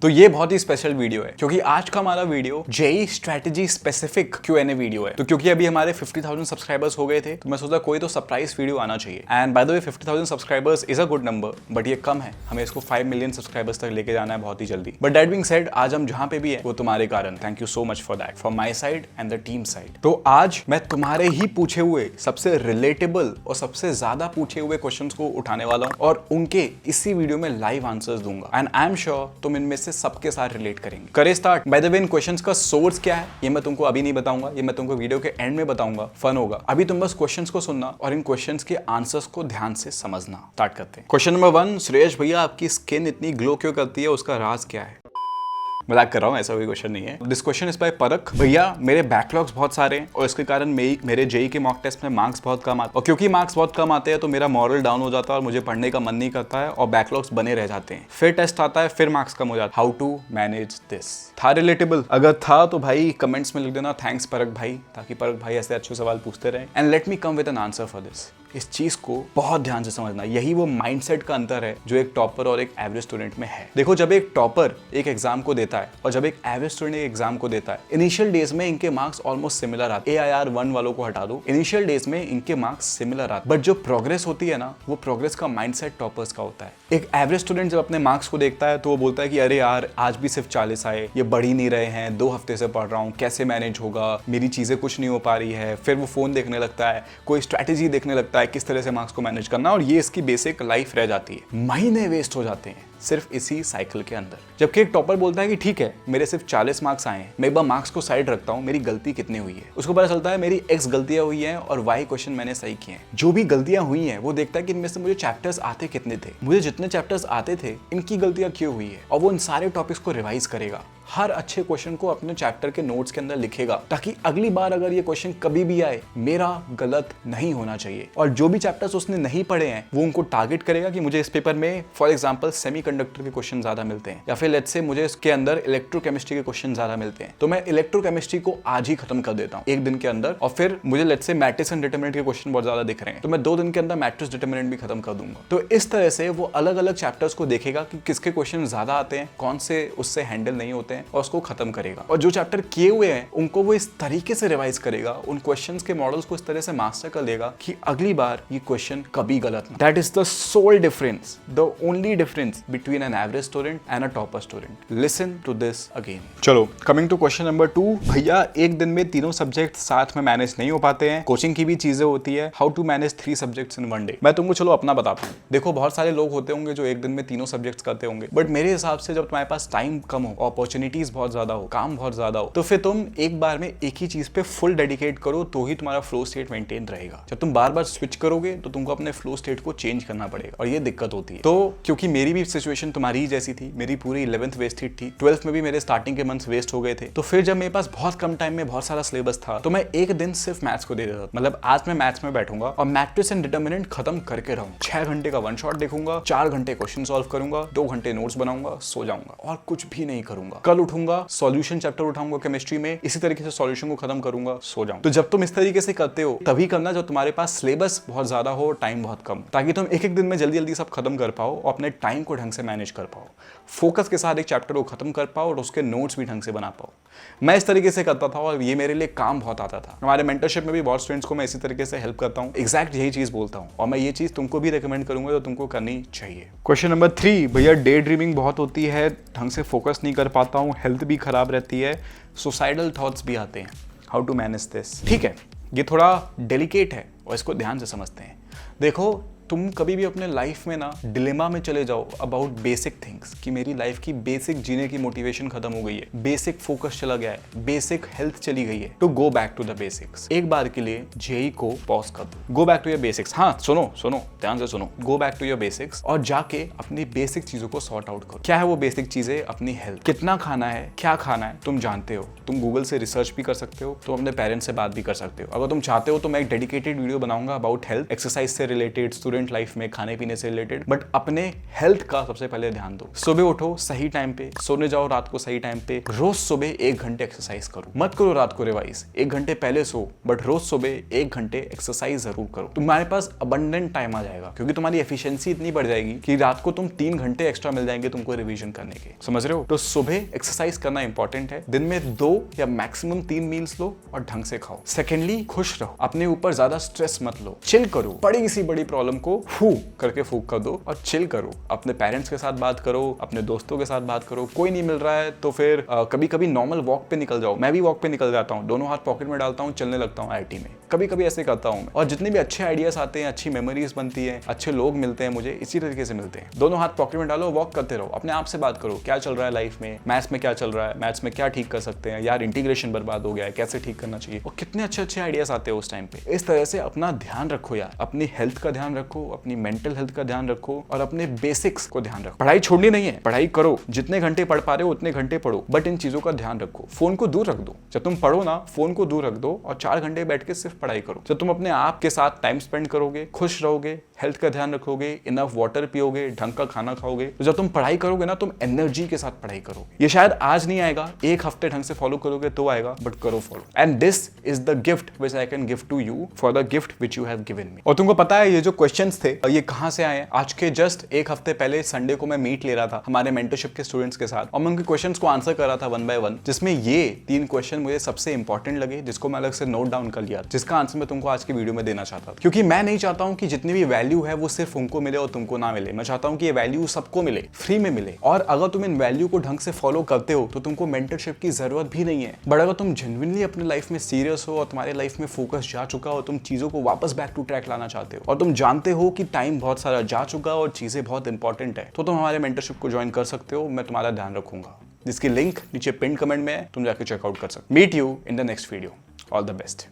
तो ये बहुत ही स्पेशल वीडियो है क्योंकि आज का हमारा video JEE strategy specific Q&A video है। तो क्योंकि अभी हमारे 50,000 सब्सक्राइबर्स हो गए थे तो मैं सोचा कोई तो सरप्राइज वीडियो आना चाहिए। And by the way 50,000 subscribers is a good number, but ये कम है, हमें इसको 5 मिलियन सब्सक्राइबर्स तक लेके जाना है बहुत ही जल्दी। बट दैट बीइंग सेड, आज हम जहां पे भी है वो तुम्हारे कारण। Thank you so much for that, from my side and the team side. तो आज मैं तुम्हारे ही पूछे हुए सबसे रिलेटेबल और सबसे ज्यादा पूछे हुए क्वेश्चन को उठाने वाला हूँ और उनके इसी वीडियो में लाइव आंसर्स दूंगा। एंड आई एम श्योर तुम इनमें से सबके साथ रिलेट करेंगे। करे start. By the way, in questions का सोर्स क्या है ये मैं तुमको अभी नहीं बताऊंगा, ये मैं तुमको वीडियो के एंड में बताऊंगा। फन होगा। अभी तुम बस क्वेश्चंस को सुनना और इन क्वेश्चंस के आंसर्स को ध्यान से समझना। स्टार्ट करते हैं। क्वेश्चन नंबर 1, सुरेश भैया आपकी स्किन इतनी ग्लो क्यों करती है, उसका राज क्या है? मजाक कर रहा हूँ, ऐसा कोई क्वेश्चन नहीं है। दिस क्वेश्चन इज बाय परख। भैया मेरे बैकलॉग्स बहुत सारे हैं और इसके कारण मेरे जेईई के मॉक टेस्ट में मार्क्स बहुत कम आते हैं और क्योंकि मार्क्स बहुत कम आते हैं तो मेरा मॉरल डाउन हो जाता है और मुझे पढ़ने का मन नहीं करता है और बैकलॉग्स बने रह जाते हैं। फिर टेस्ट आता है, फिर मार्क्स कम हो जाता है। How to manage this? था रिलेटेबल? अगर था तो भाई कमेंट्स में लिख देना थैंक्स परख भाई, ताकि परख भाई ऐसे अच्छे सवाल पूछते रहे। And let me come with an answer for this. इस चीज को बहुत ध्यान से समझना, यही वो माइंडसेट का अंतर है जो एक टॉपर और एक एवरेज स्टूडेंट में है। देखो, जब एक टॉपर एक एग्जाम को देता है और जब एक एवरेज स्टूडेंट एक एग्जाम को देता है, इनिशियल डेज में इनके मार्क्स ऑलमोस्ट सिमिलर आते हैं। AIR 1 वालों को हटा दो, इनिशियल डेज में इनके मार्क्स सिमिलर आते हैं, बट जो प्रोग्रेस होती है ना, वो प्रोग्रेस का माइंडसेट टॉपर्स का होता है। एक एवरेज स्टूडेंट जब अपने मार्क्स को देखता है तो वो बोलता है कि अरे यार आज भी सिर्फ 40 आए, ये बढ़ ही नहीं रहे हैं, 2 हफ्ते से पढ़ रहा हूँ, कैसे मैनेज होगा, मेरी चीजें कुछ नहीं हो पा रही है। फिर वो फोन देखने लगता है, कोई स्ट्रैटेजी देखने लगता है किस तरह से मार्क्स मैनेज करना, और ये इसकी बेसिक लाइफ रह जाती है। महीने वेस्ट हो जाते हैं सिर्फ इसी साइकिल के अंदर। जबकि एक टॉपर बोलता है कि ठीक है, मेरे सिर्फ 40 मार्क्स आए हैं, मैं एक बार मार्क्स को साइड रखता हूं, मेरी गलती कितनी हुई है। उसको पता चलता है मेरी X गलतियां हुई हैं और Y क्वेश्चन मैंने सही किए हैं। जो भी गलतियां हुई हैं वो देखता है कि इनमें से मुझे चैप्टर्स आते कितने थे, मुझे जितने चैप्टर्स आते थे इनकी गलतियां क्यों हुई है, और वो इन सारे टॉपिक्स को रिवाइज करेगा। हर अच्छे क्वेश्चन को अपने चैप्टर के नोट्स के अंदर लिखेगा ताकि अगली बार अगर ये क्वेश्चन कभी भी आए मेरा गलत नहीं होना चाहिए। और जो भी चैप्टर्स उसने नहीं पढ़े हैं वो उनको टारगेट करेगा कि मुझे इस पेपर में फॉर एग्जांपल सेमीकंडक्टर के क्वेश्चन ज्यादा मिलते हैं, या फिर लेट्स से मुझे इसके अंदर इलेक्ट्रोकेमिस्ट्री के क्वेश्चन ज्यादा मिलते हैं, तो मैं इलेक्ट्रोकेमिस्ट्री को आज ही खत्म कर देता हूँ 1 दिन के अंदर। और फिर मुझे let's say matrix and determinant के क्वेश्चन बहुत ज्यादा दिख रहे हैं तो मैं 2 दिन के अंदर मैट्रिक्स डिटरमिनेंट भी खत्म कर दूंगा। तो इस तरह से वो अलग अलग चैप्टर्स को देखेगा कि किसके क्वेश्चन ज्यादा आते हैं, कौन से उससे हैंडल नहीं होते हैं, और उसको खत्म करेगा। और जो चैप्टर किए हुए हैं उनको वो इस तरीके से रिवाइज करेगा, उन क्वेश्चंस के मॉडल्स को इस तरह से मास्टर कर लेगा कि अगली बार ये क्वेश्चन कभी गलत ना। That is the sole difference, the only difference between an average student and a topper student. Listen to this again. चलो, कमिंग टू क्वेश्चन नंबर 2। भैया एक दिन में तीनों सब्जेक्ट साथ में मैनेज नहीं हो पाते हैं, कोचिंग की भी चीजें होती है, how to manage 3 subjects in 1 day? मैं तुमको चलो अपना बताता हूँ। देखो, बहुत सारे लोग होते होंगे जो एक दिन में तीनों सब्जेक्ट्स करते होंगे, बट मेरे हिसाब से जब तुम्हारे पास टाइम कम हो, अपॉर्चुनिटीज बहुत ज्यादा हो, काम बहुत ज्यादा हो, तो फिर तुम एक बार में एक ही चीज पे फुल डेडिकेट करो तो ही तुम्हारा फ्लो स्टेट मेंटेन रहेगा। जब तुम बार बार स्विच करोगे तो तुमको अपने फ्लो स्टेट को चेंज करना पड़ेगा और ये दिक्कत होती है। तो क्योंकि मेरी भी सिचुएशन तुम्हारी ही जैसी थी, मेरी पूरी 11th वेस्टेड थी, 12th में भी मेरे स्टार्टिंग के मंथ्स वेस्ट हो गए थे, तो फिर जब मेरे पास बहुत कम टाइम में बहुत सारा सिलेबस था तो मैं एक दिन सिर्फ मैथ्स को दे देता था। मतलब आज मैं मैथ्स में बैठूंगा और मैट्रिक्स एंड डिटरमिनेंट खत्म करके रहूंगा, 6 घंटे का 1 शॉट देखूंगा, 4 घंटे क्वेश्चन सॉल्व करूंगा, 2 घंटे नोट्स बनाऊंगा, सो जाऊंगा और कुछ भी नहीं करूंगा। कल उठूंगा, सॉल्यूशन चैप्टर उठाऊंगा केमिस्ट्री में, इसी तरीके से सॉल्यूशन को खत्म करूंगा, सो जाऊं। तो जब तुम इस तरीके से करते हो तभी करना जब तुम्हारे पास सिलेबस बहुत ज्यादा हो, टाइम बहुत कम, ताकि तुम एक एक दिन में जल्दी जल्दी सब खत्म कर पाओ और अपने टाइम को ढंग से मैनेज कर पाओ, फोकस के साथ एक चैप्टर को खत्म कर पाओ और उसके नोट्स भी ढंग से बना पाओ। मैं इस तरीके से करता था और ये मेरे लिए काम बहुत आता था। हमारे मेंटरशिप में भी बहुत स्टूडेंट्स को मैं इसी तरीके से हेल्प करता हूँ, एग्जैक्ट यही चीज बोलता हूँ और मैं ये चीज तुमको भी रिकमेंड करूंगा जो तुमको करनी चाहिए। Question number 3। भैया डे ड्रीमिंग बहुत होती है, ढंग से फोकस नहीं कर पाता हूँ, हेल्थ भी खराब रहती है, सुसाइडल थॉट्स भी आते हैं, हाउ टू मैनेज दिस? ठीक है, ये थोड़ा डेलिकेट है और इसको ध्यान से समझते हैं। देखो, तुम कभी भी अपने लाइफ में ना डिलेमा में चले जाओ अबाउट बेसिक थिंग्स कि मेरी लाइफ की बेसिक जीने की मोटिवेशन खत्म हो गई है, बेसिक फोकस चला गया है, बेसिक हेल्थ चली गई है, तो go back to the basics. एक बार के लिए जेईई को पॉज कर दो, go back to your basics. हाँ, सुनो ध्यान से सुनो, go back to your basics और जाके अपनी बेसिक चीजों को सॉर्ट आउट करो। क्या है वो बेसिक चीजें? अपनी हेल्थ, कितना खाना है, क्या खाना है तुम जानते हो, तुम गूगल से रिसर्च भी कर सकते हो, तुम अपने पेरेंट्स से बात भी कर सकते हो। अगर तुम चाहते हो तो मैं एक डेडिकेटेड वीडियो बनाऊंगा अबाउट हेल्थ, एक्सरसाइज से रिलेटेड, स्टूडेंट स्टूडेंट लाइफ में, खाने पीने से रिलेटेड, बट अपने हेल्थ का सबसे पहले ध्यान दो। सुबह उठो सही टाइम पे, सोने जाओ रात को सही टाइम पे, रोज सुबह 1 घंटे एक्सरसाइज करो। मत करो रात को रिवाइज, 1 घंटे पहले सो, बट रोज सुबह 1 घंटे एक्सरसाइज जरूर करो। तुम्हारे पास अबंडेंट टाइम आ जाएगा, क्योंकि तुम्हारी एफिशिएंसी इतनी बढ़ जाएगी कि रात को तुम 3 घंटे एक्स्ट्रा मिल जाएंगे तुमको रिवीजन करने के। समझ रहे हो? तो सुबह एक्सरसाइज करना इंपॉर्टेंट है। दिन में 2 या मैक्सिमम 3 मील्स लो और ढंग से खाओ। सेकेंडली, खुश रहो, अपने ऊपर ज्यादा स्ट्रेस मत लो, चिल करो। बड़ी सी बड़ी प्रॉब्लम को करके फूक कर दो और चिल करो। अपने पेरेंट्स के साथ बात करो, अपने दोस्तों के साथ बात करो। कोई नहीं मिल रहा है तो फिर कभी कभी नॉर्मल वॉक पे निकल जाओ। मैं भी वॉक पे निकल जाता हूँ, दोनों हाथ पॉकेट में डालता हूँ, चलने लगता हूँ आईटी में। कभी कभी ऐसे करता हूँ मैं। और जितने भी अच्छे आइडियाज आते हैं, अच्छी मेमोरीज बनती है, अच्छे लोग मिलते हैं मुझे, इसी तरीके से मिलते हैं। दोनों हाथ पॉकेट में डालो, वॉक करते रहो, अपने आप से बात करो, क्या चल रहा है लाइफ में, मैथ्स में क्या चल रहा है, मैथ्स में क्या ठीक कर सकते हैं, यार इंटीग्रेशन बर्बाद हो गया है, कैसे ठीक करना चाहिए। और कितने अच्छे अच्छे आइडियाज आते हैं उस टाइम पे। इस तरह से अपना ध्यान रखो यार, अपनी हेल्थ का ध्यान रखो, अपनी मेंटल हेल्थ का ध्यान रखो और अपने बेसिक्स को ध्यान रखो। पढ़ाई छोड़नी नहीं है, पढ़ाई करो, जितने घंटे पढ़ पा रहे हो उतने घंटे पढ़ो, बट इन चीजों का ध्यान रखो। फोन को दूर रख दो। जब तुम पढ़ो ना, फोन को दूर रख दो और 4 घंटे बैठ के सिर्फ पढ़ाई करो। जब तुम अपने आप के साथ टाइम स्पेंड करोगे, खुश रहोगे, हेल्थ का ध्यान रखोगे, इनफ वाटर पियोगे, ढंग का खाना खाओगे, तो जब तुम पढ़ाई करोगे ना, तुम एनर्जी के साथ पढ़ाई करो। ये शायद आज नहीं आएगा, 1 हफ्ते ढंग से फॉलो करोगे तो आएगा, बट करो follow. And this is the gift which I can give to you for the gift which you have given me. और तुमको पता है ये जो क्वेश्चंस थे ये कहां से आए? आज के जस्ट 1 हफ्ते पहले संडे को मैं मीट ले रहा था हमारे मेंटरशिप के स्टूडेंट्स के साथ, और मैं उनके क्वेश्चंस को आंसर कर रहा था 1 बाय 1, जिसमें ये 3 क्वेश्चन मुझे सबसे इंपॉर्टेंट लगे, जिसको मैं अलग से नोट डाउन कर लिया, जिसका आंसर मैं तुमको आज की वीडियो में देना चाहता था। क्योंकि मैं नहीं चाहता हूं कि जितनी भी वैल्यू है वो सिर्फ उनको मिले और तुमको ना मिले। मैं चाहता हूं कि ये वैल्यू सबको मिले, फ्री में मिले। और अगर तुम इन वैल्यू को ढंग से फॉलो करते हो तो तुमको मेंटरशिप की जरूरत भी नहीं है। बट अगर तुम जेन्युइनली अपने लाइफ में सीरियस हो और तुम्हारे लाइफ में फोकस जा चुका हो, तुम चीजों को वापस बैक टू ट्रैक लाना चाहते हो और तुम जानते हो कि टाइम बहुत सारा जा चुका और चीजें बहुत इंपॉर्टेंट है, तो तुम हमारे मेंटरशिप को ज्वाइन कर सकते हो। मैं तुम्हारा ध्यान रखूंगा, जिसकी लिंक नीचे पिन कमेंट में है, तुम जाके चेकआउट कर सकते हो। Meet you in the next video. All the best.